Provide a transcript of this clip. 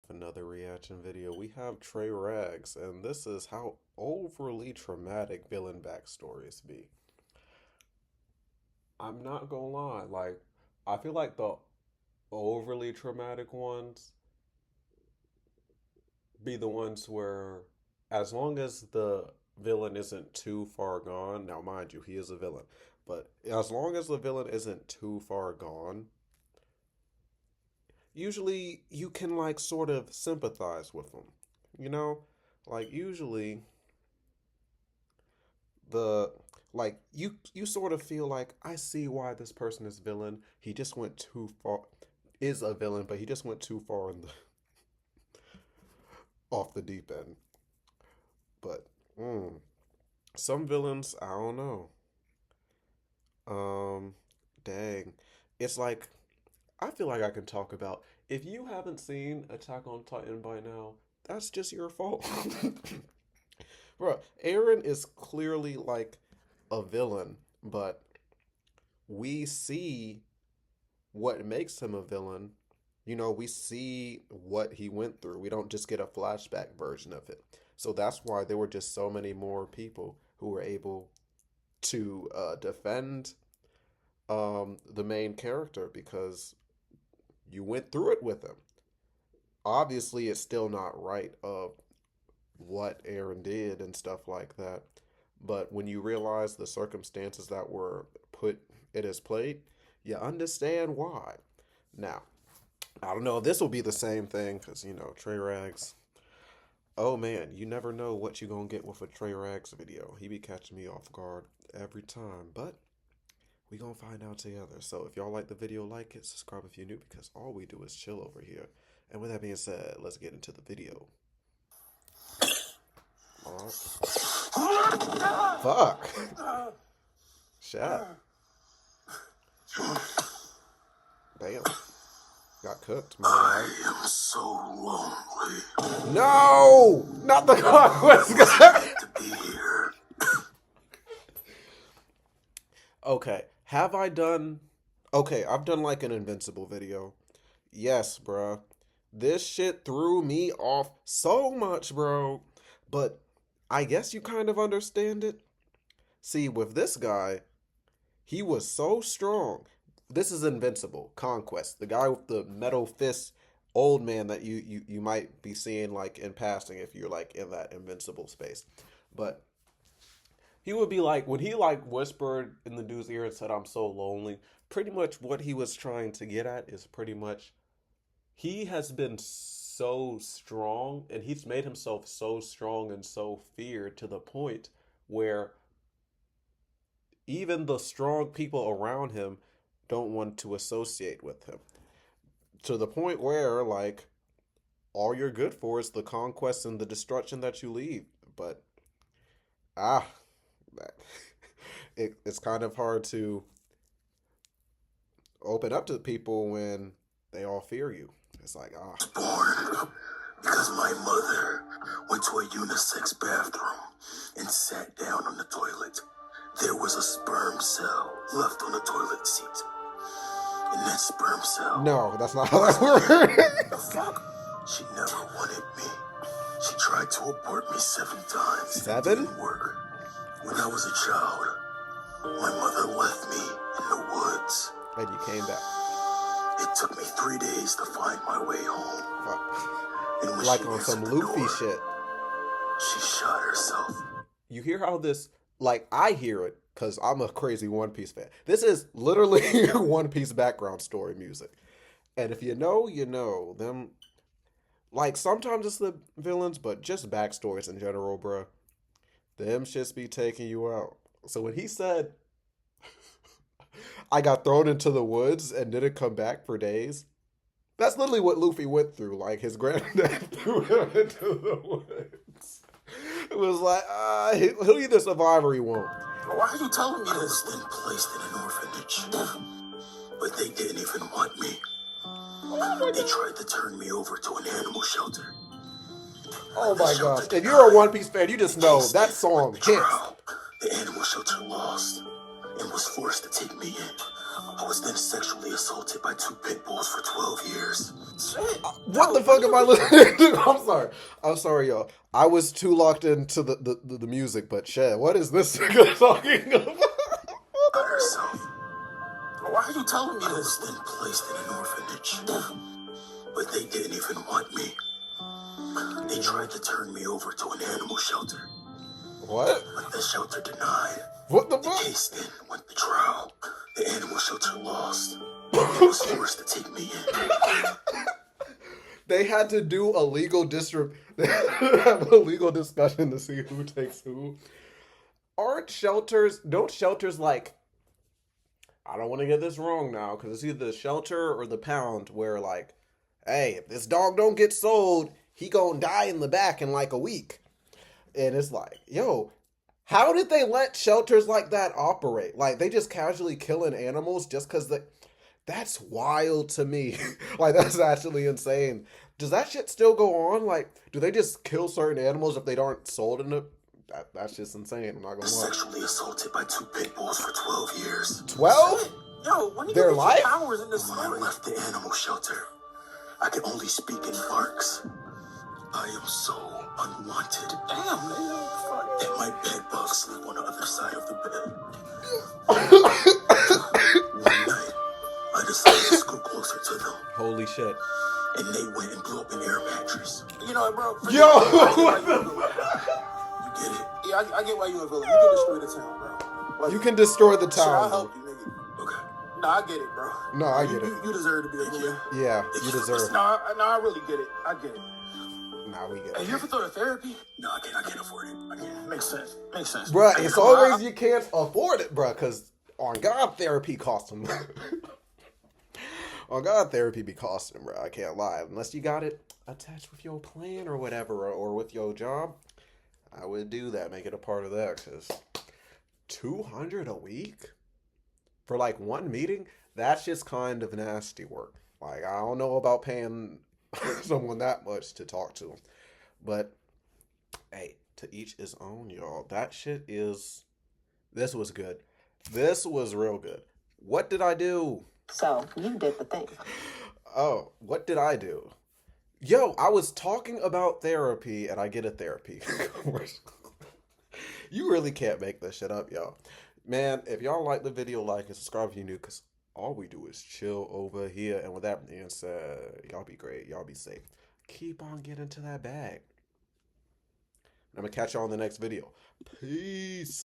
Another reaction video. We have Trey Rags, and this is how overly traumatic villain backstories be. I'm not gonna lie, I feel like the overly traumatic ones be the ones where, as long as the villain isn't too far gone, now mind you, he is a villain, but as long as the villain isn't too far gone, usually you can sort of sympathize with them. You know? Usually the you sort of feel like I see why this person is villain. He just went too far is a villain, but he just went too far in the off the deep end. But some villains, I don't know. Um Dang. It's like I feel like I can talk about if you haven't seen Attack on Titan by now, that's just your fault. Bro, Aaron is clearly like a villain, but we see what makes him a villain. We see what he went through. We don't just get a flashback version of it. So that's why there were just so many more people who were able to defend the main character because you went through it with him. Obviously, it's still not right of what Aaron did and stuff like that. But when you realize the circumstances that were put in his plate, you understand why. Now, I don't know if this will be the same thing because, Trey Rags. Oh man, you never know what you're going to get with a Trey Rags video. He be catching me off guard every time. But we going to find out together. So if y'all like the video, like it, subscribe if you're new because all we do is chill over here. And with that being said, let's get into the video. Fuck. Shit. Damn. Got cooked. I am so lonely. No! Not the conquest guy! To be here. Okay. Have I done... Okay, I've done like an Invincible video. Yes, bruh. This shit threw me off so much, bro. But I guess you kind of understand it. See, with this guy, he was so strong. This is Invincible, Conquest. The guy with the metal fist, old man that you might be seeing like in passing if you're like in that Invincible space. But he would be like, when he like whispered in the dude's ear and said, "I'm so lonely," pretty much what he was trying to get at is pretty much he has been so strong and he's made himself so strong and so feared to the point where even the strong people around him don't want to associate with him. To the point where, all you're good for is the conquest and the destruction that you leave. But, ah, it's kind of hard to open up to people when they all fear you. It's like, Born because my mother went to a unisex bathroom and sat down on the toilet. There was a sperm cell left on the toilet seat. And that sperm cell... No, that's not how that works. Fuck. She never wanted me. She tried to abort me 7 times. 7? It didn't work. When I was a child, my mother left me in the woods. And you came back. It took me 3 days to find my way home. Fuck. And when Like she on some answered the Luffy door, shit. she shot herself. You hear how this, I hear it because I'm a crazy One Piece fan. This is literally One Piece background story music. And if you know, you know. Them, sometimes it's the villains, but just backstories in general, bruh. Them shits be taking you out. So when he said, I got thrown into the woods and didn't come back for days, that's literally what Luffy went through. His granddad threw him into the woods. It was like, he'll either survive or he won't. Why are you telling me this? Then placed in an orphanage. But they didn't even want me. They tried to turn me over to an animal shelter. Oh my god. If you're a One Piece fan, you just know that song hits. The animal shelter lost and was forced to take me in. I was then sexually assaulted by 2 pit bulls for 12 years. What the fuck am I listening to? I'm sorry, y'all. I was too locked into the music, but shit, what is this nigga talking about? By herself. Why are you telling me this? I was then placed in an orphanage. But they didn't even want me. They tried to turn me over to an animal shelter. What? But the shelter denied. What the The fuck? case then went to trial. The animal shelter lost. They was forced to take me in. They had to do a legal they have a legal discussion to see who takes who. Don't shelters like, I don't want to get this wrong now, because it's either the shelter or the pound where like, hey, if this dog don't get sold, he gonna die in the back in like a week. And it's like, yo, how did they let shelters like that operate? Like, they just casually killing animals just because that's wild to me. Like, that's actually insane. Does that shit still go on? Like, do they just kill certain animals if they aren't sold in the... That's just insane. I'm not gonna lie. Sexually assaulted by 2 pit bulls for 12 years. 12? Yo, when you Their get life? your powers in this when I left the animal shelter, I could only speak in barks. I am so unwanted. Damn, nigga. And my bed bugs sleep on the other side of the bed. One night, I decided to scoot closer to them. Holy shit. And they went and blew up an air mattress. You know what, bro? Yo! You get it? Yeah, I get why you in Villa. You can destroy the town, bro. Like, You can destroy the shit, I'll town. help you, nigga. Okay. Nah, I get it, bro. No, I get it. You deserve to be a bully. Yeah, you deserve. Nah, I really get it. I get it. Nah, we get Hey, it. you ever thought of therapy? No, I can't afford it. I can't. Makes sense. Bruh, it's always you can't afford it, bruh, because on God, therapy costs them. On God, therapy be costing, bruh. I can't lie. Unless you got it attached with your plan or whatever, or with your job, I would do that, make it a part of that, because $200 a week for like one meeting, that's just kind of nasty work. Like, I don't know about paying someone that much to talk to them, but hey, to each his own, y'all. That shit is. This was good. This was real good. What did I do? So, you did the thing. Oh, what did I do? Yo, I was talking about therapy and I get a therapy. You really can't make this shit up, y'all. Man, if y'all like the video, like and subscribe if you're new, because all we do is chill over here. And with that being said, y'all be great. Y'all be safe. Keep on getting to that bag. I'm going to catch y'all in the next video. Peace.